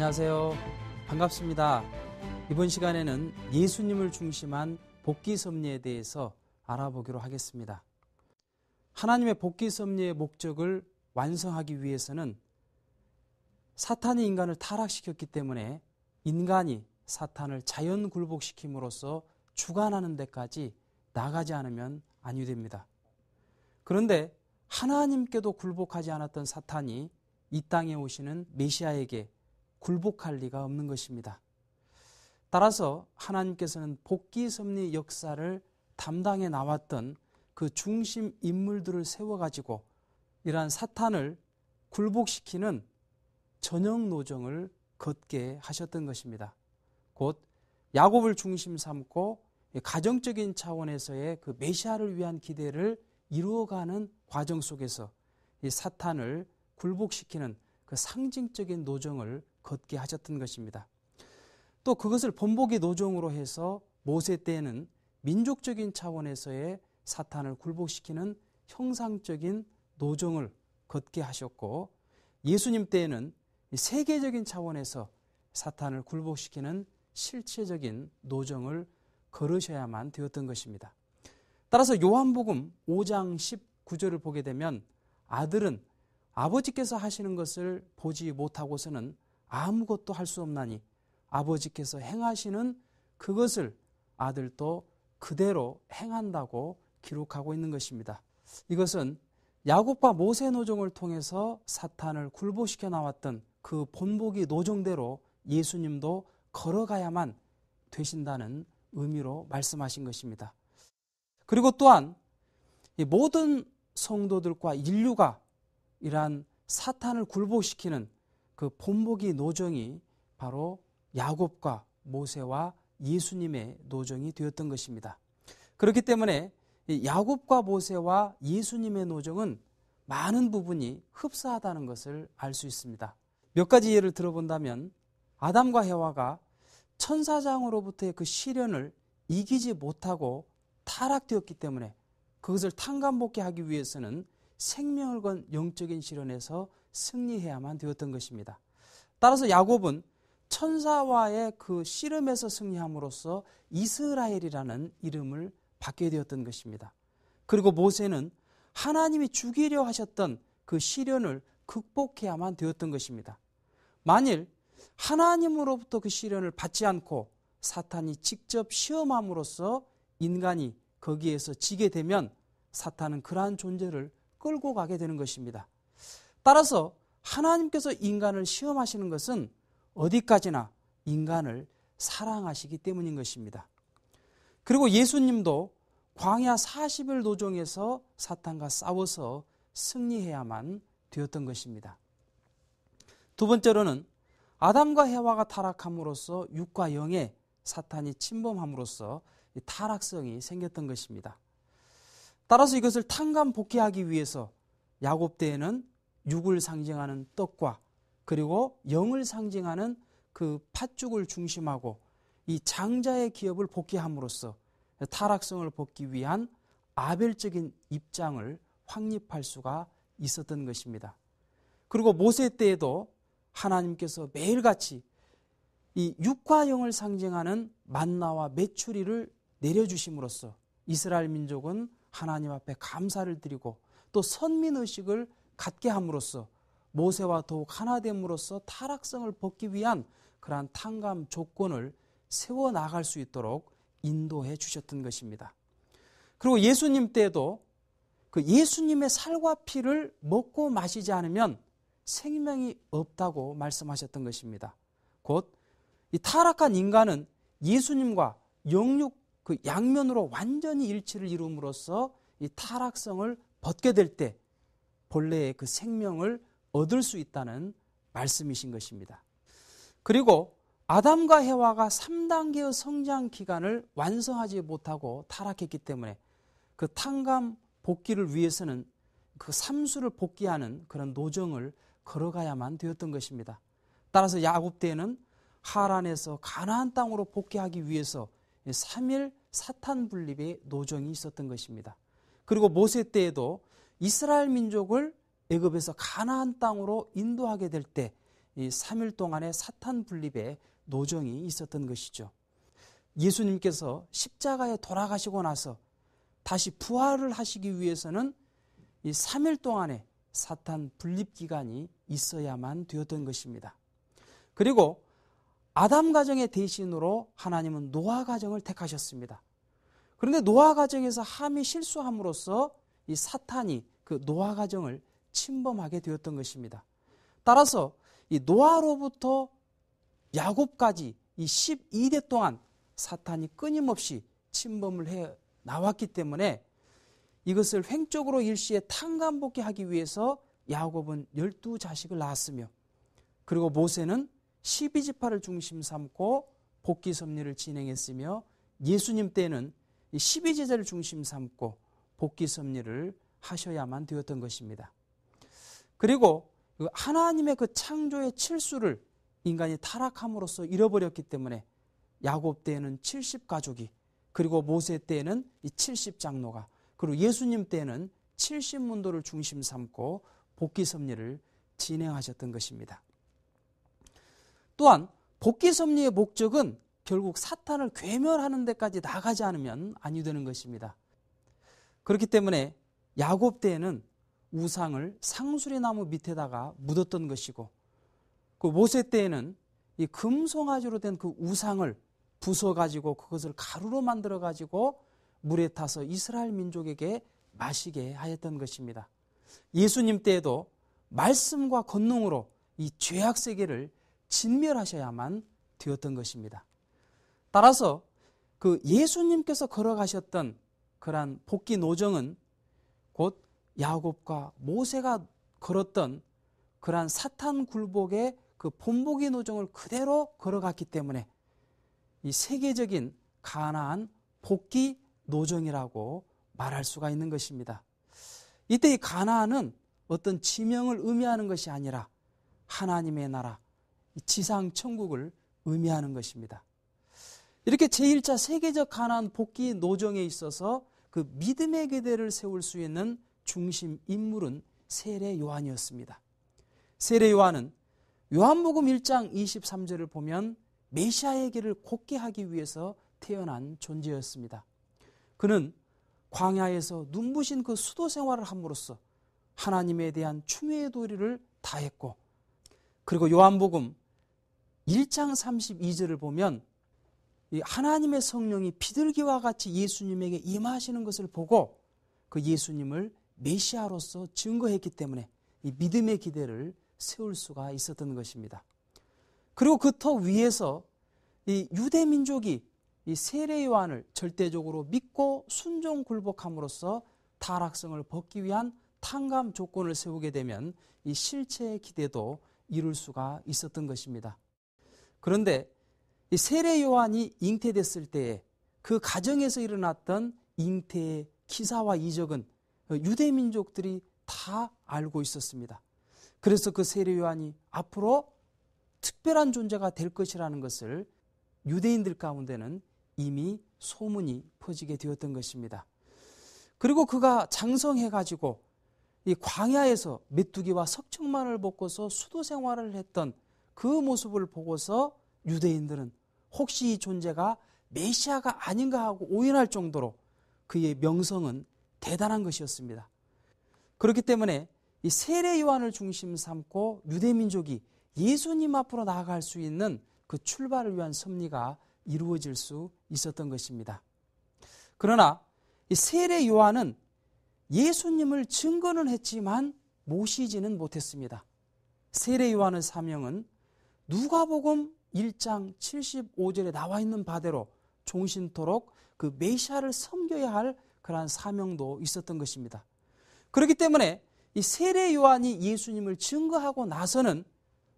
안녕하세요. 반갑습니다. 이번 시간에는 예수님을 중심한 복귀 섭리에 대해서 알아보기로 하겠습니다. 하나님의 복귀 섭리의 목적을 완성하기 위해서는 사탄이 인간을 타락시켰기 때문에 인간이 사탄을 자연 굴복시킴으로써 주관하는 데까지 나가지 않으면 아니 됩니다. 그런데 하나님께도 굴복하지 않았던 사탄이 이 땅에 오시는 메시아에게 굴복할 리가 없는 것입니다. 따라서 하나님께서는 복귀 섭리 역사를 담당해 나왔던 그 중심 인물들을 세워가지고 이러한 사탄을 굴복시키는 전형 노정을 걷게 하셨던 것입니다. 곧 야곱을 중심 삼고 가정적인 차원에서의 그 메시아를 위한 기대를 이루어가는 과정 속에서 이 사탄을 굴복시키는 그 상징적인 노정을 걷게 하셨던 것입니다. 또 그것을 본보기 노정으로 해서 모세 때에는 민족적인 차원에서의 사탄을 굴복시키는 형상적인 노정을 걷게 하셨고, 예수님 때에는 세계적인 차원에서 사탄을 굴복시키는 실체적인 노정을 걸으셔야만 되었던 것입니다. 따라서 요한복음 5장 19절을 보게 되면 아들은 아버지께서 하시는 것을 보지 못하고서는 아무것도 할 수 없나니 아버지께서 행하시는 그것을 아들도 그대로 행한다고 기록하고 있는 것입니다. 이것은 야곱과 모세 노정을 통해서 사탄을 굴복시켜 나왔던 그 본보기 노정대로 예수님도 걸어가야만 되신다는 의미로 말씀하신 것입니다. 그리고 또한 이 모든 성도들과 인류가 이러한 사탄을 굴복시키는 그 본보기 노정이 바로 야곱과 모세와 예수님의 노정이 되었던 것입니다. 그렇기 때문에 야곱과 모세와 예수님의 노정은 많은 부분이 흡사하다는 것을 알 수 있습니다. 몇 가지 예를 들어본다면 아담과 해와가 천사장으로부터의 그 시련을 이기지 못하고 타락되었기 때문에 그것을 탕감복귀하기 위해서는 생명을 건 영적인 시련에서 승리해야만 되었던 것입니다. 따라서 야곱은 천사와의 그 씨름에서 승리함으로써 이스라엘이라는 이름을 받게 되었던 것입니다. 그리고 모세는 하나님이 죽이려 하셨던 그 시련을 극복해야만 되었던 것입니다. 만일 하나님으로부터 그 시련을 받지 않고 사탄이 직접 시험함으로써 인간이 거기에서 지게 되면 사탄은 그러한 존재를 끌고 가게 되는 것입니다. 따라서 하나님께서 인간을 시험하시는 것은 어디까지나 인간을 사랑하시기 때문인 것입니다. 그리고 예수님도 광야 40일 노정에서 사탄과 싸워서 승리해야만 되었던 것입니다. 두 번째로는 아담과 해와가 타락함으로써 육과 영에 사탄이 침범함으로써 타락성이 생겼던 것입니다. 따라서 이것을 탕감복귀하기 위해서 야곱 때에는 육을 상징하는 떡과 그리고 영을 상징하는 그 팥죽을 중심하고 이 장자의 기업을 복귀함으로써 타락성을 벗기 위한 아벨적인 입장을 확립할 수가 있었던 것입니다. 그리고 모세 때에도 하나님께서 매일같이 이 육과 영을 상징하는 만나와 메추리를 내려주심으로써 이스라엘 민족은 하나님 앞에 감사를 드리고 또 선민의식을 갖게 함으로써 모세와 더욱 하나됨으로써 타락성을 벗기 위한 그러한 탕감 조건을 세워나갈 수 있도록 인도해 주셨던 것입니다. 그리고 예수님 때에도 그 예수님의 살과 피를 먹고 마시지 않으면 생명이 없다고 말씀하셨던 것입니다. 곧 이 타락한 인간은 예수님과 영육 그 양면으로 완전히 일치를 이룸으로써 이 타락성을 벗게 될 때 본래의 그 생명을 얻을 수 있다는 말씀이신 것입니다. 그리고 아담과 해와가 3단계의 성장 기간을 완성하지 못하고 타락했기 때문에 그 탕감 복귀를 위해서는 그 삼수를 복귀하는 그런 노정을 걸어가야만 되었던 것입니다. 따라서 야곱 때에는 하란에서 가나안 땅으로 복귀하기 위해서 3일 사탄 분립의 노정이 있었던 것입니다. 그리고 모세 때에도 이스라엘 민족을 애굽에서 가나안 땅으로 인도하게 될 때 이 3일 동안의 사탄 분립의 노정이 있었던 것이죠. 예수님께서 십자가에 돌아가시고 나서 다시 부활을 하시기 위해서는 이 3일 동안의 사탄 분립 기간이 있어야만 되었던 것입니다. 그리고 아담 가정의 대신으로 하나님은 노아 가정을 택하셨습니다. 그런데 노아 가정에서 함이 실수함으로써 이 사탄이 그 노아 가정을 침범하게 되었던 것입니다. 따라서 이 노아로부터 야곱까지 이 12대 동안 사탄이 끊임없이 침범을 해 나왔기 때문에 이것을 횡적으로 일시에 탕감복귀하기 위해서 야곱은 12자식을 낳았으며, 그리고 모세는 12지파를 중심 삼고 복귀 섭리를 진행했으며, 예수님 때는 12제자를 중심 삼고 복귀 섭리를 하셔야만 되었던 것입니다. 그리고 하나님의 그 창조의 칠수를 인간이 타락함으로써 잃어버렸기 때문에 야곱 때에는 70가족이, 그리고 모세 때에는 이 70장로가, 그리고 예수님 때에는 70문도를 중심 삼고 복귀 섭리를 진행하셨던 것입니다. 또한 복귀 섭리의 목적은 결국 사탄을 괴멸하는 데까지 나가지 않으면 아니 되는 것입니다. 그렇기 때문에 야곱 때에는 우상을 상수리 나무 밑에다가 묻었던 것이고, 그 모세 때에는 이 금송아지로 된 그 우상을 부숴가지고 그것을 가루로 만들어가지고 물에 타서 이스라엘 민족에게 마시게 하였던 것입니다. 예수님 때에도 말씀과 권능으로 이 죄악 세계를 진멸하셔야만 되었던 것입니다. 따라서 그 예수님께서 걸어가셨던 그러한 복귀 노정은 곧 야곱과 모세가 걸었던 그러한 사탄 굴복의 그 본복의 노정을 그대로 걸어갔기 때문에 이 세계적인 가나안 복귀 노정이라고 말할 수가 있는 것입니다. 이때 이 가나안은 어떤 지명을 의미하는 것이 아니라 하나님의 나라, 지상 천국을 의미하는 것입니다. 이렇게 제1차 세계적 가나안 복귀 노정에 있어서 그 믿음의 기대를 세울 수 있는 중심 인물은 세례 요한이었습니다. 세례 요한은 요한복음 1장 23절을 보면 메시아의 길을 곧게 하기 위해서 태어난 존재였습니다. 그는 광야에서 눈부신 그 수도 생활을 함으로써 하나님에 대한 충의의 도리를 다했고, 그리고 요한복음 1장 32절을 보면 이 하나님의 성령이 비둘기와 같이 예수님에게 임하시는 것을 보고 그 예수님을 메시아로서 증거했기 때문에 이 믿음의 기대를 세울 수가 있었던 것입니다. 그리고 그 더 위에서 이 유대 민족이 이 세례 요한을 절대적으로 믿고 순종 굴복함으로써 타락성을 벗기 위한 탕감 조건을 세우게 되면 이 실체의 기대도 이룰 수가 있었던 것입니다. 그런데 이 세례 요한이 잉태됐을 때에 그 가정에서 일어났던 잉태의 기사와 이적은 유대 민족들이 다 알고 있었습니다. 그래서 그 세례 요한이 앞으로 특별한 존재가 될 것이라는 것을 유대인들 가운데는 이미 소문이 퍼지게 되었던 것입니다. 그리고 그가 장성해가지고 이 광야에서 메뚜기와 석청만을 먹고서 수도 생활을 했던 그 모습을 보고서 유대인들은 혹시 이 존재가 메시아가 아닌가 하고 오인할 정도로 그의 명성은 대단한 것이었습니다. 그렇기 때문에 이 세례 요한을 중심 삼고 유대민족이 예수님 앞으로 나아갈 수 있는 그 출발을 위한 섭리가 이루어질 수 있었던 것입니다. 그러나 이 세례 요한은 예수님을 증거는 했지만 모시지는 못했습니다. 세례 요한의 사명은 누가복음 1장 75절에 나와 있는 바대로 종신토록 그 메시아를 섬겨야 할 그러한 사명도 있었던 것입니다. 그렇기 때문에 이 세례 요한이 예수님을 증거하고 나서는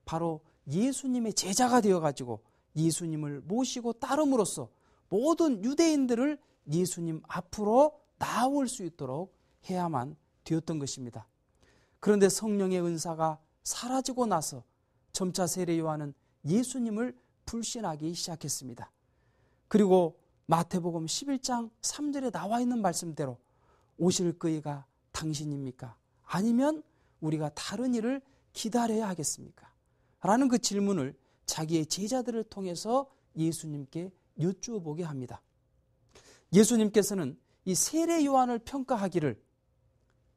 바로 예수님의 제자가 되어가지고 예수님을 모시고 따름으로써 모든 유대인들을 예수님 앞으로 나아올 수 있도록 해야만 되었던 것입니다. 그런데 성령의 은사가 사라지고 나서 점차 세례 요한은 예수님을 불신하기 시작했습니다. 그리고 마태복음 11장 3절에 나와 있는 말씀대로 오실 그이가 당신입니까? 아니면 우리가 다른 일을 기다려야 하겠습니까? 라는 그 질문을 자기의 제자들을 통해서 예수님께 여쭈어 보게 합니다. 예수님께서는 이 세례 요한을 평가하기를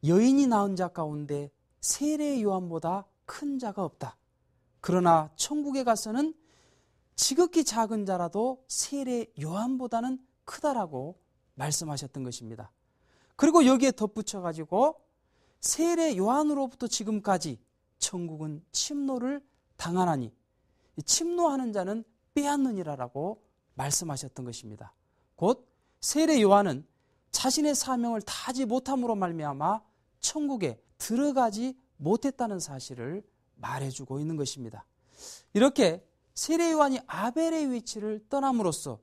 여인이 낳은 자 가운데 세례 요한보다 큰 자가 없다. 그러나 천국에 가서는 지극히 작은 자라도 세례 요한보다는 크다라고 말씀하셨던 것입니다. 그리고 여기에 덧붙여가지고 세례 요한으로부터 지금까지 천국은 침노를 당하나니 침노하는 자는 빼앗느니라라고 말씀하셨던 것입니다. 곧 세례 요한은 자신의 사명을 다하지 못함으로 말미암아 천국에 들어가지 못했다는 사실을 말해주고 있는 것입니다. 이렇게 세례 요한이 아벨의 위치를 떠남으로써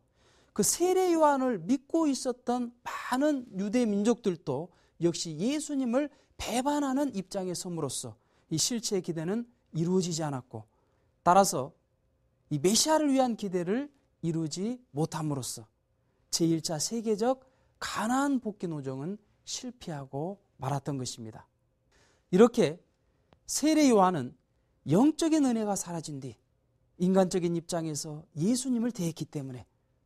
그 세례 요한을 믿고 있었던 많은 유대 민족들도 역시 예수님을 배반하는 입장에 섬으로써 이 실체의 기대는 이루어지지 않았고, 따라서 이 메시아를 위한 기대를 이루지 못함으로써 제1차 세계적 가나안 복귀 노정은 실패하고 말았던 것입니다. 이렇게 세례 요한은 영적인 은혜가 사라진 뒤 인간적인 입장에서 예수님을 대했기 때문에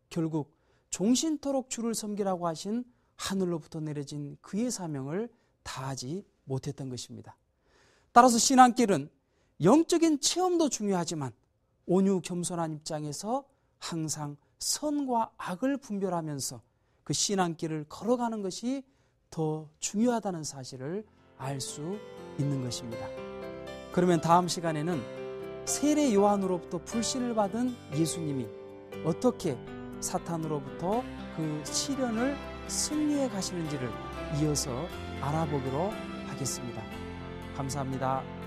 결국 종신토록 주를 섬기라고 하신 하늘로부터 내려진 그의 사명을 다하지 못했던 것입니다. 따라서 신앙길은 영적인 체험도 중요하지만 온유 겸손한 입장에서 항상 선과 악을 분별하면서 그 신앙길을 걸어가는 것이 더 중요하다는 사실을 알 수 있는 것입니다. 그러면 다음 시간에는 세례 요한으로부터 불신을 받은 예수님이 어떻게 사탄으로부터 그 시련을 승리해 가시는지를 이어서 알아보기로 하겠습니다. 감사합니다.